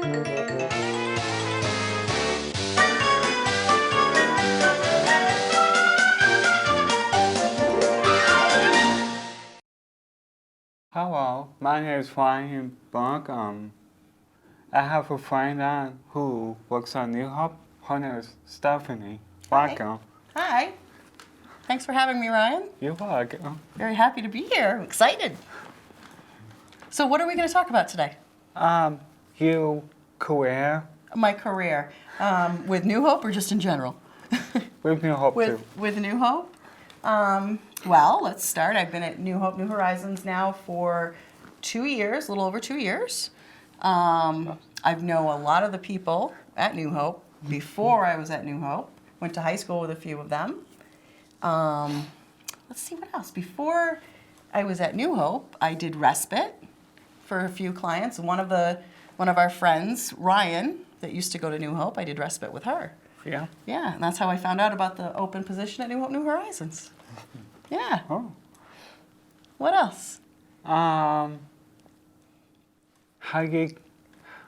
Hello, my name is Ryan Bourke. I have a friend who works on New Hope. Her name is Stephanie. Welcome. Hi. Thanks for having me, Ryan. You're welcome. Very happy to be here. I'm excited. So what are we going to talk about today? Your career. My career. With New Hope or just in general? With New Hope too. With New Hope? Well, let's start. I've been at New Hope, New Horizons now for 2 years, a little over 2 years. I've known a lot of the people at New Hope before I was at New Hope. Went to high school with a few of them. Let's see what else. Before I was at New Hope, I did respite for a few clients. One of our friends, Ryan, that used to go to New Hope, I did respite with her. Yeah. Yeah, and that's how I found out about the open position at New Hope, New Horizons. Yeah. Oh. What else? How you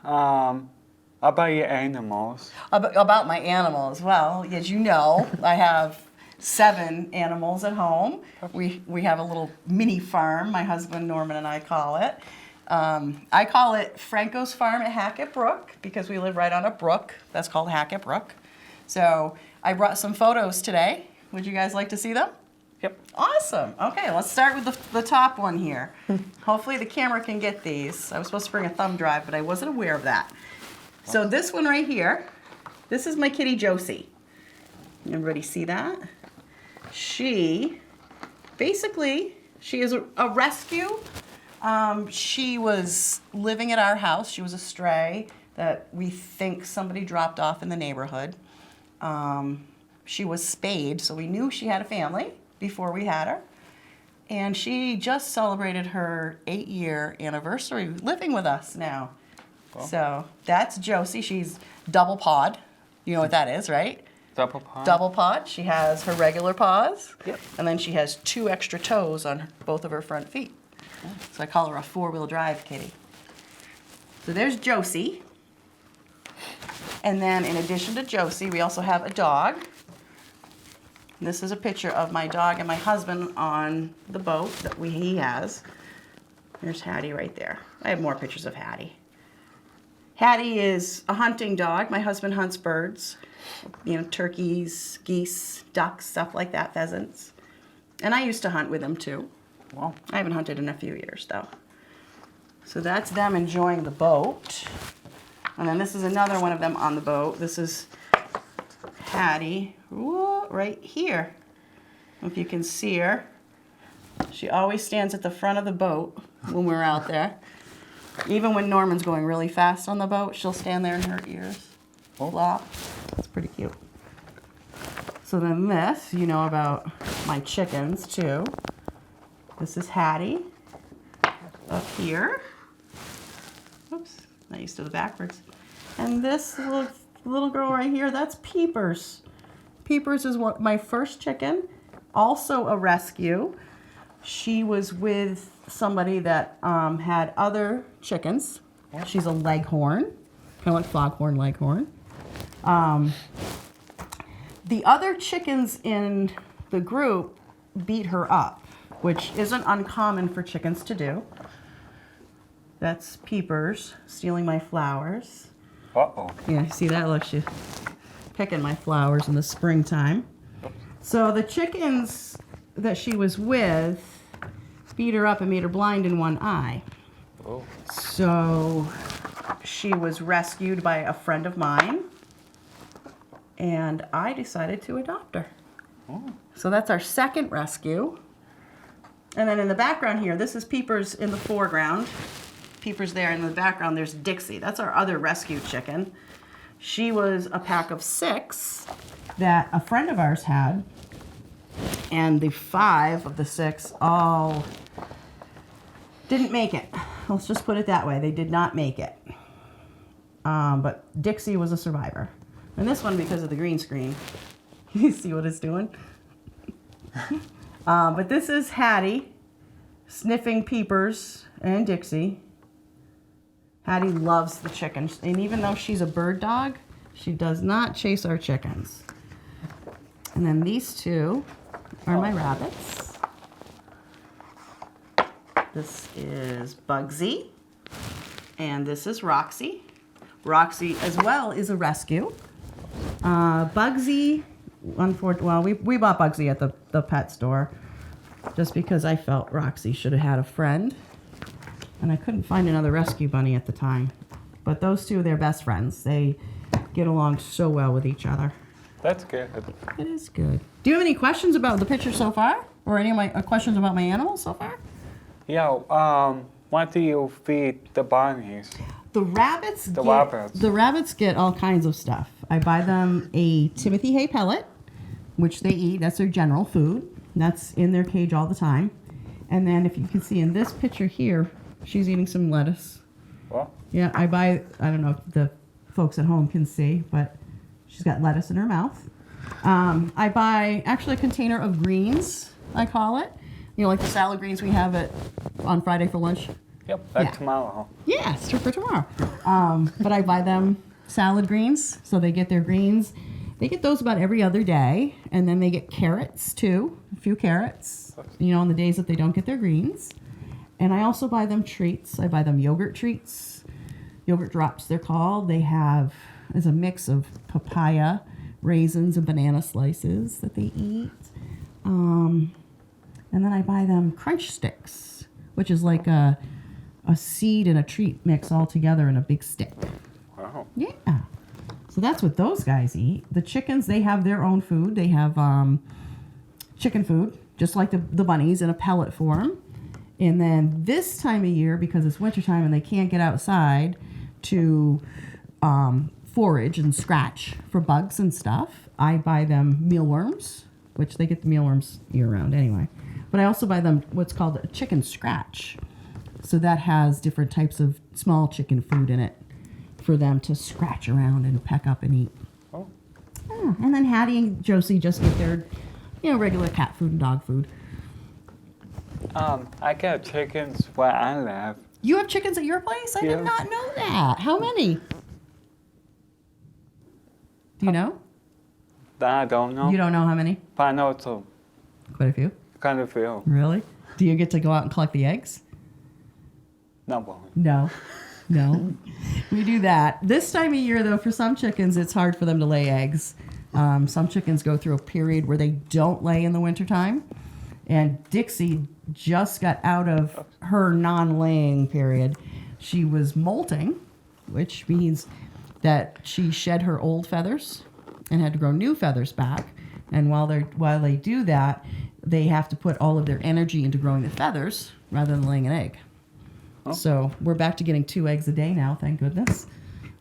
about your animals? About my animals. Well, as you know, I have 7 animals at home. We have a little mini farm, my husband Norman and I call it. I call it Franco's Farm at Hackett Brook because we live right on a brook. That's called Hackett Brook. So I brought some photos today. Would you guys like to see them? Yep. Awesome. Okay, let's start with the top one here. Hopefully the camera can get these. I was supposed to bring a thumb drive, but I wasn't aware of that. So this one right here, this is my kitty Josie. Everybody see that? She is a rescue. She was living at our house. She was a stray that we think somebody dropped off in the neighborhood. She was spayed, so we knew she had a family before we had her. And she just celebrated her 8-year anniversary living with us now. Cool. So that's Josie. She's double pawed. You know what that is, right? Double paw? Double pawed. She has her regular paws. Yep. And then she has 2 extra toes on both of her front feet. So I call her a 4-wheel drive kitty. So there's Josie. And then in addition to Josie, we also have a dog. This is a picture of my dog and my husband on the boat that he has. There's Hattie right there. I have more pictures of Hattie. Hattie is a hunting dog. My husband hunts birds, turkeys, geese, ducks, stuff like that, pheasants. And I used to hunt with him too. Wow. I haven't hunted in a few years though. So that's them enjoying the boat. And then this is another one of them on the boat. This is Hattie, right here. If you can see her. She always stands at the front of the boat when we're out there. Even when Norman's going really fast on the boat, she'll stand there in her ears. Flop. That's pretty cute. So then this, you know about my chickens too. This is Hattie up here. Oops, I used to do it backwards. And this little girl right here, that's Peepers. Peepers is my first chicken, also a rescue. She was with somebody that had other chickens. She's a leghorn, kind of like foghorn leghorn. The other chickens in the group beat her up, which isn't uncommon for chickens to do. That's Peepers stealing my flowers. Uh-oh. Yeah, see that? Look, she's picking my flowers in the springtime. So the chickens that she was with beat her up and made her blind in one eye. Oh. So she was rescued by a friend of mine, and I decided to adopt her. Oh. So that's our second rescue. And then in the background here, this is Peepers in the foreground. Peepers there, and in the background there's Dixie. That's our other rescue chicken. She was a pack of 6 that a friend of ours had, and the 5 of the 6 all didn't make it. Let's just put it that way. They did not make it. But Dixie was a survivor. And this one, because of the green screen, you see what it's doing? But this is Hattie sniffing Peepers and Dixie. Hattie loves the chickens. And even though she's a bird dog, she does not chase our chickens. And then these two are my rabbits. This is Bugsy. And this is Roxy. Roxy as well is a rescue. Bugsy, unfortunately, we bought Bugsy at the pet store just because I felt Roxy should have had a friend. And I couldn't find another rescue bunny at the time. But those two, they're best friends. They get along so well with each other. That's good. It is good. Do you have any questions about the picture so far? Or any of my questions about my animals so far? Yeah, what do you feed the bunnies? The rabbits get all kinds of stuff. I buy them a Timothy hay pellet, which they eat. That's their general food. That's in their cage all the time. And then if you can see in this picture here, she's eating some lettuce. What? Yeah, I don't know if the folks at home can see, but she's got lettuce in her mouth. I buy actually a container of greens, I call it. You know, like the salad greens we have on Friday for lunch. Yep, that's tomorrow. Yeah, it's for tomorrow. But I buy them salad greens, so they get their greens. They get those about every other day, and then they get carrots too, a few carrots, you know, on the days that they don't get their greens. And I also buy them treats. I buy them yogurt treats, yogurt drops they're called. There's a mix of papaya, raisins, and banana slices that they eat. And then I buy them crunch sticks, which is like a seed and a treat mix all together in a big stick. Wow. Yeah. So that's what those guys eat. The chickens, they have their own food. They have chicken food, just like the bunnies, in a pellet form. And then this time of year, because it's wintertime and they can't get outside to forage and scratch for bugs and stuff, I buy them mealworms, which they get the mealworms year-round anyway. But I also buy them what's called a chicken scratch. So that has different types of small chicken food in it for them to scratch around and peck up and eat. Oh. Yeah, and then Hattie and Josie just get their, regular cat food and dog food. I get chickens where I live. You have chickens at your place? I did not know that. How many? Do you know? That I don't know. You don't know how many? But I know it's Quite a few. kind of few. Really? Do you get to go out and collect the eggs? No. No. We do that. This time of year, though, for some chickens, it's hard for them to lay eggs. Some chickens go through a period where they don't lay in the wintertime. And Dixie just got out of her non-laying period. She was molting, which means that she shed her old feathers and had to grow new feathers back. And while they do that, they have to put all of their energy into growing the feathers rather than laying an egg. Oh. So we're back to getting 2 eggs a day now, thank goodness.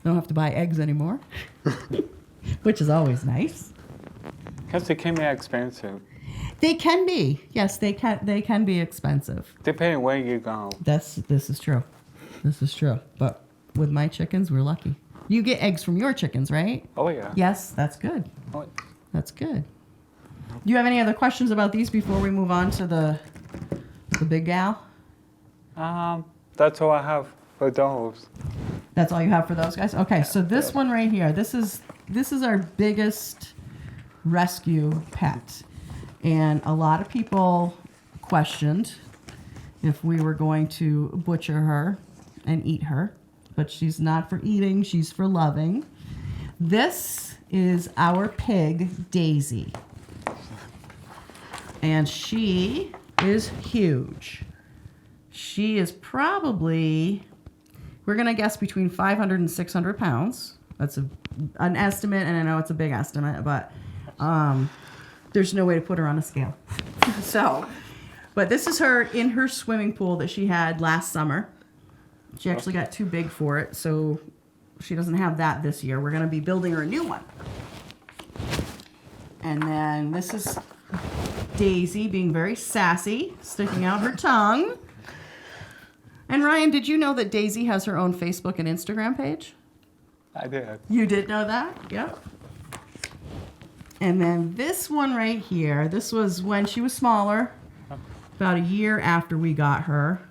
Don't have to buy eggs anymore, which is always nice. Because they can be expensive. They can be. Yes, they can be expensive. Depending where you go. This is true. This is true. But with my chickens, we're lucky. You get eggs from your chickens, right? Oh, yeah. Yes, that's good. Oh. That's good. Do you have any other questions about these before we move on to the big gal? That's all I have for those. That's all you have for those guys? Okay, so this one right here, this is our biggest rescue pet. And a lot of people questioned if we were going to butcher her and eat her. But she's not for eating, she's for loving. This is our pig, Daisy. And she is huge. She is probably, we're going to guess between 500 and 600 pounds. That's an estimate, and I know it's a big estimate, but there's no way to put her on a scale. But this is her in her swimming pool that she had last summer. She actually got too big for it, so she doesn't have that this year. We're going to be building her a new one. And then this is Daisy being very sassy, sticking out her tongue. And Ryan, did you know that Daisy has her own Facebook and Instagram page? I did. You did know that? Yep. And then this one right here, this was when she was smaller, about a year after we got her.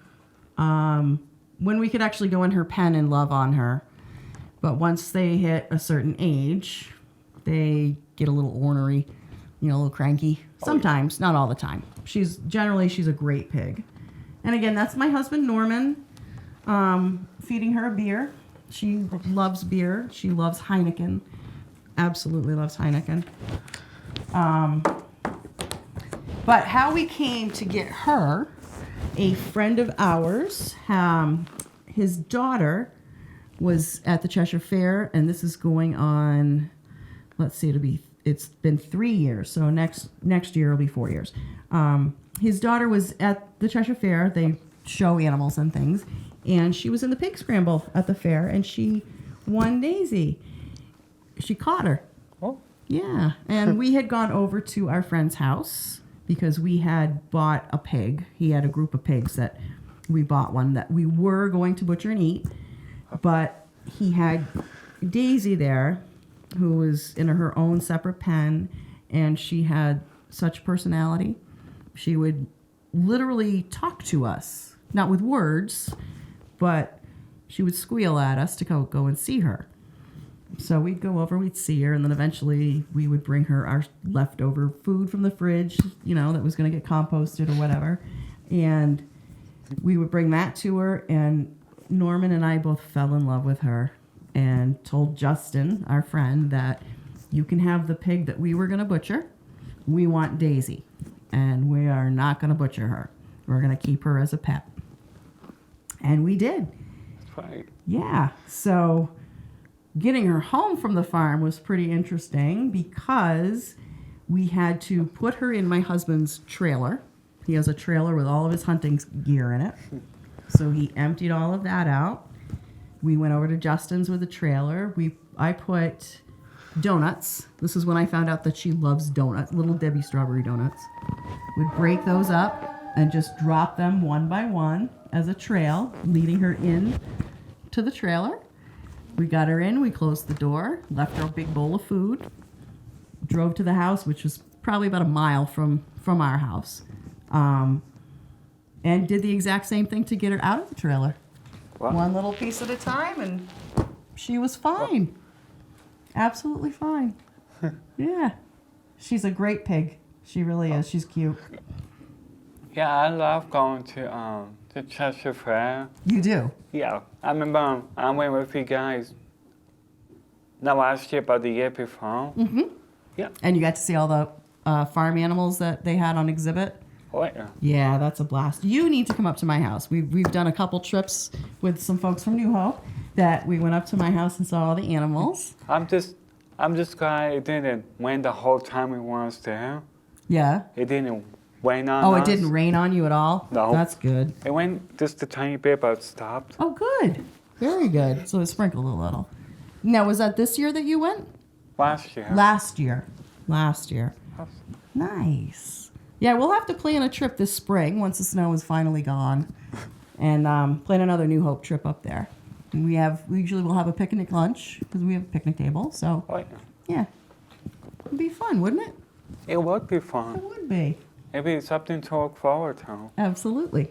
when we could actually go in her pen and love on her. But once they hit a certain age, they get a little ornery, a little cranky. Sometimes, not all the time. She's a great pig. And again, that's my husband, Norman, feeding her a beer. She loves beer. She loves Heineken. Absolutely loves Heineken. But how we came to get her, a friend of ours, his daughter was at the Cheshire Fair, and this is going on, let's see, it's been 3 years, so next year will be 4 years. His daughter was at the Cheshire Fair. They show animals and things, and she was in the pig scramble at the fair, and she won Daisy. She caught her. Oh. Yeah, and we had gone over to our friend's house because we had bought a pig. He had a group of pigs that we bought one that we were going to butcher and eat, but he had Daisy there, who was in her own separate pen, and she had such personality. She would literally talk to us, not with words, but she would squeal at us to go and see her. So we'd go over, we'd see her, and then eventually we would bring her our leftover food from the fridge, that was going to get composted or whatever. And we would bring that to her, and Norman and I both fell in love with her and told Justin, our friend, that you can have the pig that we were going to butcher. We want Daisy, and we are not going to butcher her. We're going to keep her as a pet. And we did. Right. Yeah. So getting her home from the farm was pretty interesting because we had to put her in my husband's trailer. He has a trailer with all of his hunting gear in it. So he emptied all of that out. We went over to Justin's with a trailer. I put donuts. This is when I found out that she loves donuts, Little Debbie strawberry donuts. We'd break those up and just drop them one by one as a trail, leading her in to the trailer. We got her in, we closed the door, left her a big bowl of food, drove to the house, which was probably about a mile from our house, and did the exact same thing to get her out of the trailer. Wow. One little piece at a time, and she was fine. Absolutely fine. Yeah. She's a great pig. She really is. She's cute. Yeah, I love going to the Cheshire Fair. You do? Yeah. I remember I went with you guys not last year, but the year before. Mm-hmm. Yeah. And you got to see all the farm animals that they had on exhibit? Oh, yeah. Yeah, that's a blast. You need to come up to my house. We've done a couple trips with some folks from New Hope that we went up to my house and saw all the animals. I'm just glad it didn't rain the whole time we was there. Yeah. It didn't rain on us. Oh, it didn't rain on you at all? No. That's good. It went just a tiny bit, but it stopped. Oh, good. Very good. So it sprinkled a little. Now, was that this year that you went? Last year. Last year. Nice. Yeah, we'll have to plan a trip this spring once the snow is finally gone, and plan another New Hope trip up there. And we usually will have a picnic lunch because we have a picnic table. So Oh, yeah. yeah, it'd be fun, wouldn't it? It would be It fun. would be. Maybe it's something to look forward to. Absolutely.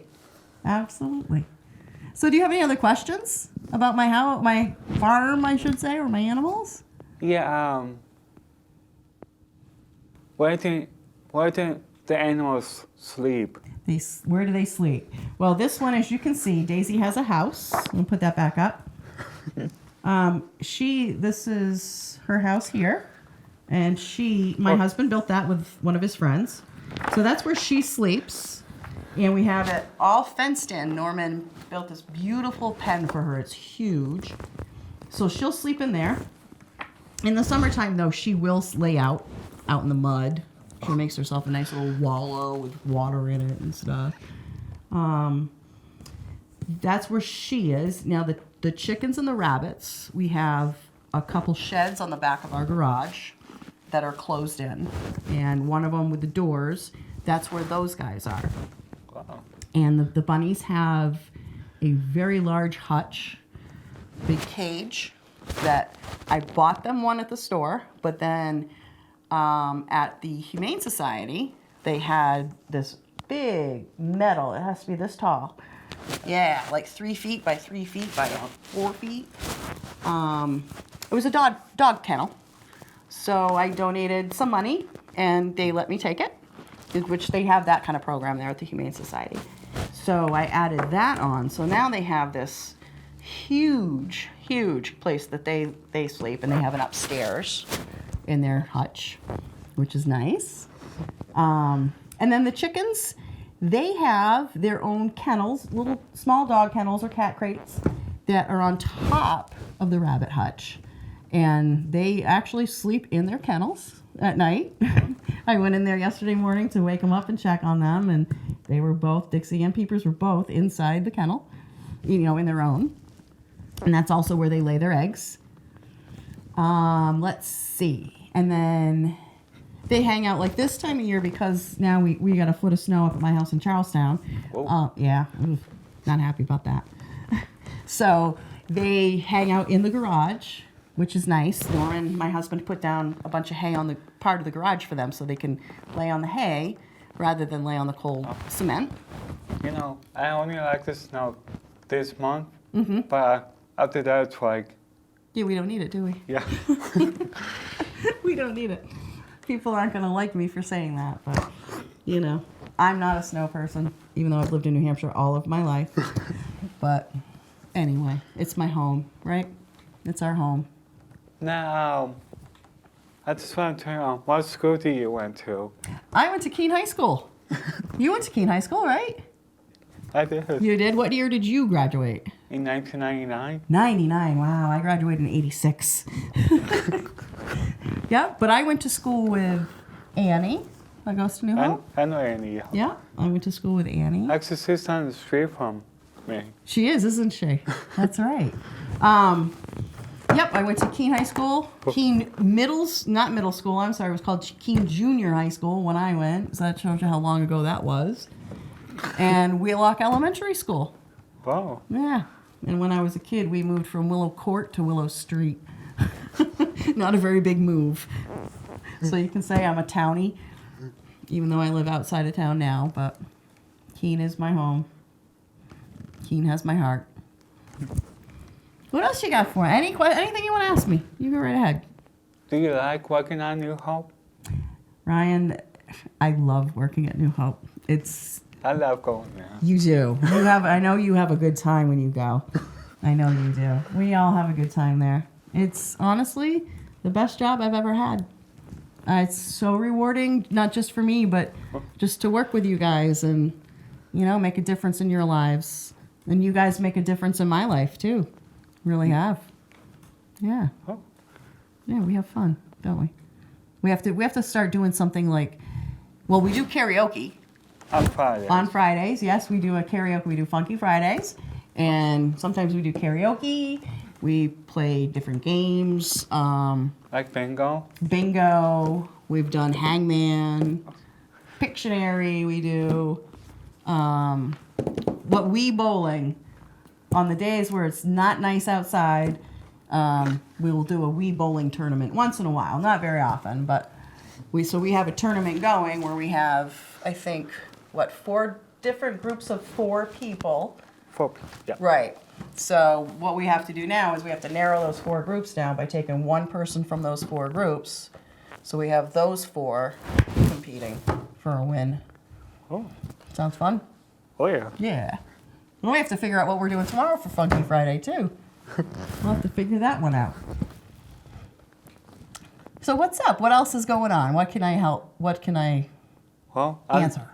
So, do you have any other questions about my farm, I should say, or my animals? Yeah. Where do the animals sleep? Where do they sleep? Well, this one, as you can see, Daisy has a house. We'll put that back up. This is her house here, and my husband built that with one of his friends. So that's where she sleeps, and we have it all fenced in. Norman built this beautiful pen for her. It's huge. So she'll sleep in there. In the summertime, though, she will lay out in the mud. She makes herself a nice little wallow with water in it and stuff. That's where she is. Now, the chickens and the rabbits, we have a couple sheds on the back of our garage that are closed in. And one of them with the doors, that's where those guys are. Wow. And the bunnies have a very large hutch, big cage, that I bought them one at the store, but then at the Humane Society, they had this big metal, it has to be this tall, Yeah, like 3 feet by 3 feet by 4 feet. It was a dog kennel. So I donated some money and they let me take it, which they have that kind of program there at the Humane Society. So I added that on. So now they have this huge place that they sleep, and they have an upstairs in their hutch, which is nice. And then the chickens, they have their own kennels, little small dog kennels or cat crates that are on top of the rabbit hutch. And they actually sleep in their kennels at night. I went in there yesterday morning to wake them up and check on them, and they were both, Dixie and Peepers were both inside the kennel, in their own. And that's also where they lay their eggs. Let's see. And then they hang out like this time of year because now we got a foot of snow up at my house in Charlestown. Yeah, not happy about that. So they hang out in the garage, which is nice. Norman, my husband, put down a bunch of hay on the part of the garage for them so they can lay on the hay rather than lay on the cold cement. I only like the snow this month, but after that it's like... Yeah, we don't need it, do we? Yeah. We don't need it. People aren't going to like me for saying that, but, I'm not a snow person, even though I've lived in New Hampshire all of my life. But anyway, it's my home, right? It's our home. Now, I just want to tell you, what school did you went to? I went to Keene High School. You went to Keene High School, right? I did. You did? What year did you graduate? In 1999. 99, wow. I graduated in 86. Yeah, but I went to school with Annie. I goes to New Hope. I know Annie. Yeah, I went to school with Annie. Actually, she's down the street from me. She is, isn't she? That's right. Yep, I went to Keene High School. Keene not middle school, I'm sorry, it was called Keene Junior High School when I went. So that shows you how long ago that was. And Wheelock Elementary School. Wow. Yeah. And when I was a kid, we moved from Willow Court to Willow Street. Not a very big move. So you can say I'm a townie, even though I live outside of town now, but Keene is my home. Keene has my heart. What else you got for me? Anything you want to ask me? You go right ahead. Do you like working on New Hope? Ryan, I love working at New Hope. I love going there. You do. I know you have a good time when you go. I know you do. We all have a good time there. It's honestly the best job I've ever had. It's so rewarding, not just for me, but just to work with you guys and, make a difference in your lives. And you guys make a difference in my life, too. Really have. Yeah. Oh. Yeah, we have fun, don't we? We have to start doing something like, we do karaoke. On Fridays. On Fridays, yes, we do a karaoke. We do Funky Fridays. And sometimes we do karaoke. We play different games. Like bingo? Bingo. We've done Hangman. Pictionary we do. Wii bowling. On the days where it's not nice outside, we will do a Wii bowling tournament once in a while. Not very often, but we have a tournament going where we have, I think, 4 different groups of 4 people. 4, yeah. Right. So what we have to do now is we have to narrow those 4 groups down by taking one person from those 4 groups. So we have those 4 competing for a win. Oh. Sounds fun? Oh, yeah. Yeah. And we have to figure out what we're doing tomorrow for Funky Friday, too. We'll have to figure that one out. So what's up? What else is going on? What can I help? What can I answer?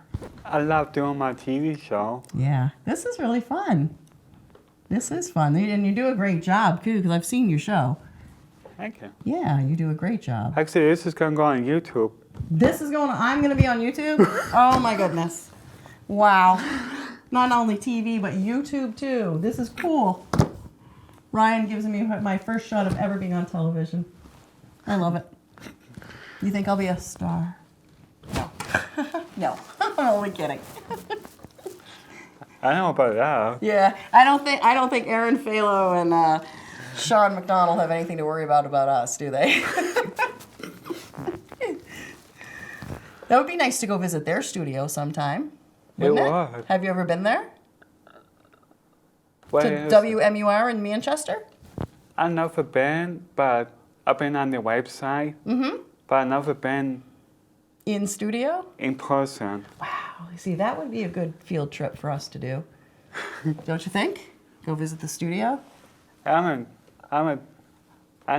I love doing my TV show. Yeah. This is really fun. This is fun. And you do a great job, too, because I've seen your show. Thank you. Yeah, you do a great job. Actually, this is going to go on YouTube. I'm going to be on YouTube? Oh, my goodness. Wow. Not only TV, but YouTube, too. This is cool. Ryan gives me my first shot of ever being on television. I love it. You think I'll be a star? No. No. I'm only kidding. I know about that. Yeah. I don't think Aaron Falo and Sean McDonald have anything to worry about us, do they? That would be nice to go visit their studio sometime. Wouldn't it? Would. Have you ever been there? Where To is it? WMUR in Manchester? I've never been, but I've been on the website. Mm-hmm. But I've never been In studio? in person. Wow. See, that would be a good field trip for us to do. Don't you think? Go visit the studio? I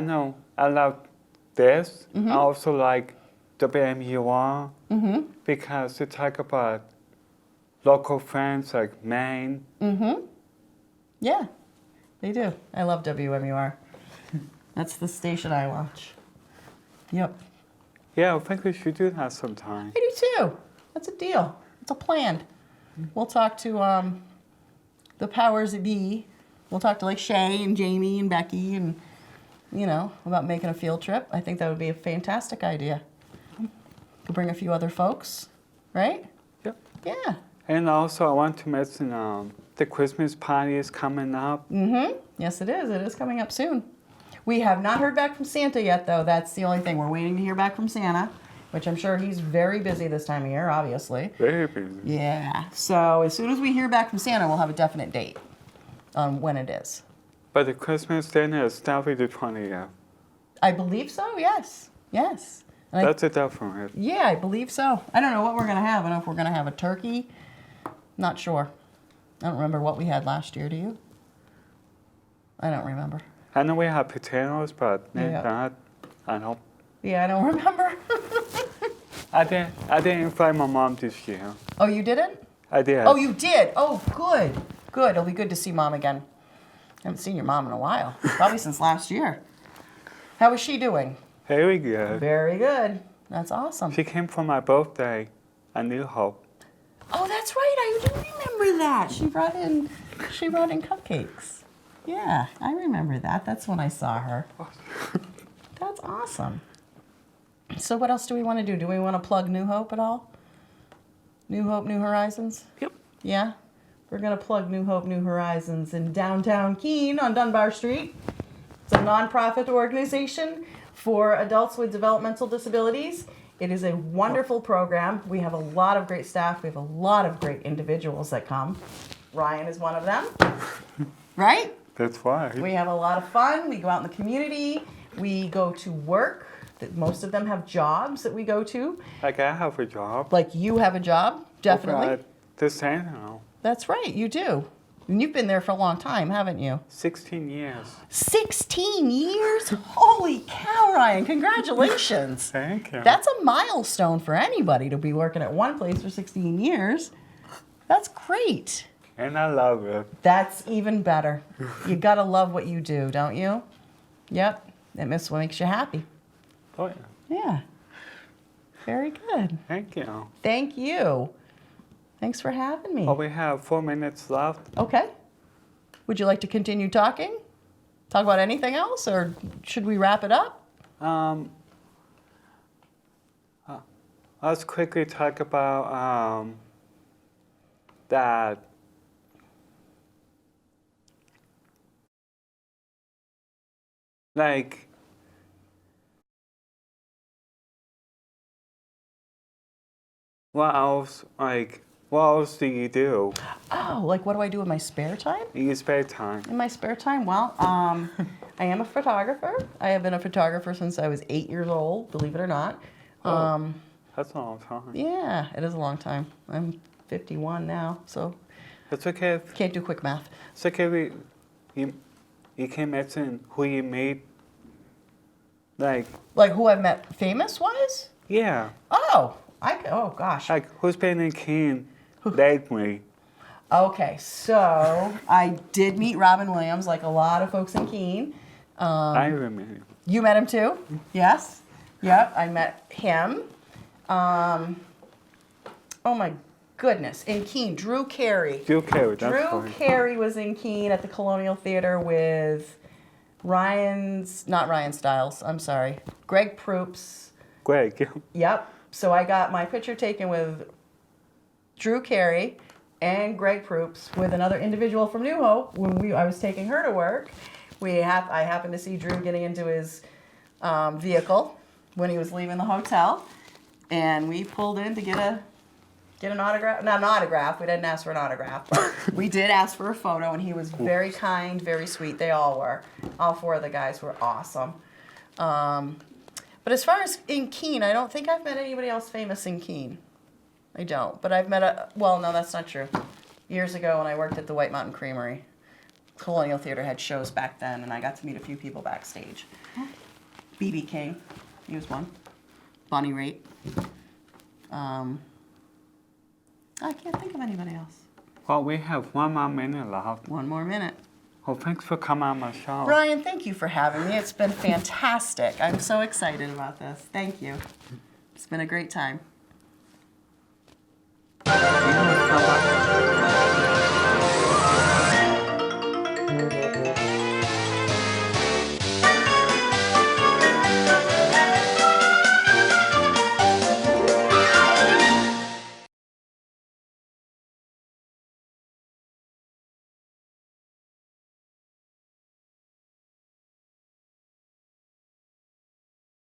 know I love this. I also like WMUR Mm-hmm. because they talk about local friends like Maine. Mm-hmm. Yeah, they do. I love WMUR. That's the station I watch. Yep. Yeah, I think we should do that sometime. I do too. That's a deal. It's a plan. We'll talk to the powers that be. We'll talk to like Shay and Jamie and Becky and, you know, about making a field trip. I think that would be a fantastic idea. Could bring a few other folks, right? Yep. Yeah. And also, I want to mention the Christmas party is coming up. Mm-hmm. Yes, it is. It is coming up soon. We have not heard back from Santa yet, though. That's the only thing. We're waiting to hear back from Santa, which I'm sure he's very busy this time of year, obviously. Very busy. Yeah. So as soon as we hear back from Santa, we'll have a definite date on when it is. But the Christmas dinner is definitely the 20th. I believe so, yes. Yes. And That's a definite. yeah, I believe so. I don't know what we're going to have. I don't know if we're going to have a turkey. Not sure. I don't remember what we had last year, do you? I don't remember. I know we have potatoes, but Yeah. not. I don't. Yeah, I don't remember. I didn't invite my mom this year. Oh, you didn't? I did. Oh, you did? Oh, good. Good. It'll be good to see Mom again. I haven't seen your mom in a while. Probably since last year. How is she doing? Very good. Very good. That's awesome. She came for my birthday. I New Hope. Oh, that's right. I do remember that. She brought in cupcakes. Yeah, I remember that. That's when I saw her. That's awesome. So what else do we want to do? Do we want to plug New Hope at all? New Hope, New Horizons? Yep. Yeah? We're going to plug New Hope, New Horizons in downtown Keene on Dunbar Street. It's a nonprofit organization for adults with developmental disabilities. It is a wonderful program. We have a lot of great staff. We have a lot of great individuals that come. Ryan is one of them, right? That's why. We have a lot of fun. We go out in the community. We go to work. Most of them have jobs that we go to. Like I have a job. Like you have a job, definitely. But the same now. That's right, you do. And you've been there for a long time, haven't you? 16 years. 16 years? Holy cow, Ryan, congratulations. Thank you. That's a milestone for anybody to be working at one place for 16 years. That's great. And I love it. That's even better. You gotta love what you do, don't you? Yep, it makes you happy. Oh, yeah. Yeah. Very good. Thank you. Thank you. Thanks for having me. Oh, we have 4 minutes left. Okay. Would you like to continue talking? Talk about anything else, or should we wrap it up? Let's quickly talk about that. Like, what else? Like, what else do you do Oh, like what do I do in my spare time? in your spare time? In my spare time? Well, I am a photographer. I have been a photographer since I was 8 years old, believe it or not. That's a long time. Yeah, it is a long time. I'm 51 now, so It's okay. If, can't do quick math. it's okay. You can mention who you meet. Like, Like who I've met famous-wise? yeah. Oh, oh gosh. Like, who's been in Keene lately? Okay, so I did meet Robin Williams, like a lot of folks in Keene. I remember. You met him too? Yes. Yep, I met him. Oh my goodness, in Keene, Drew Carey. Drew Carey, that's Drew fine. Carey was in Keene at the Colonial Theater with not Ryan Stiles, I'm sorry, Greg Proops. Greg, Yep. So I got my picture taken with Drew Carey and Greg Proops with another individual from New Hope when I was taking her to work. I happened to see Drew getting into his vehicle when he was leaving the hotel, and we pulled in to get get an autograph. Not an autograph. We didn't ask for an autograph, but we did ask for a photo, and he was very kind, very sweet. They all were. All 4 of the guys were awesome. But as far as in Keene, I don't think I've met anybody else famous in Keene. I don't. But I've met well, no, that's not true. Years ago when I worked at the White Mountain Creamery, Colonial Theater had shows back then, and I got to meet a few people backstage. B.B. King, he was one. Bonnie Raitt. I can't think of anybody else. Well, we have 1 more minute left. 1 more minute. Well, thanks for coming on my show. Brian, thank you for having me. It's been fantastic. I'm so excited about this. Thank you. It's been a great time. You know what's come up?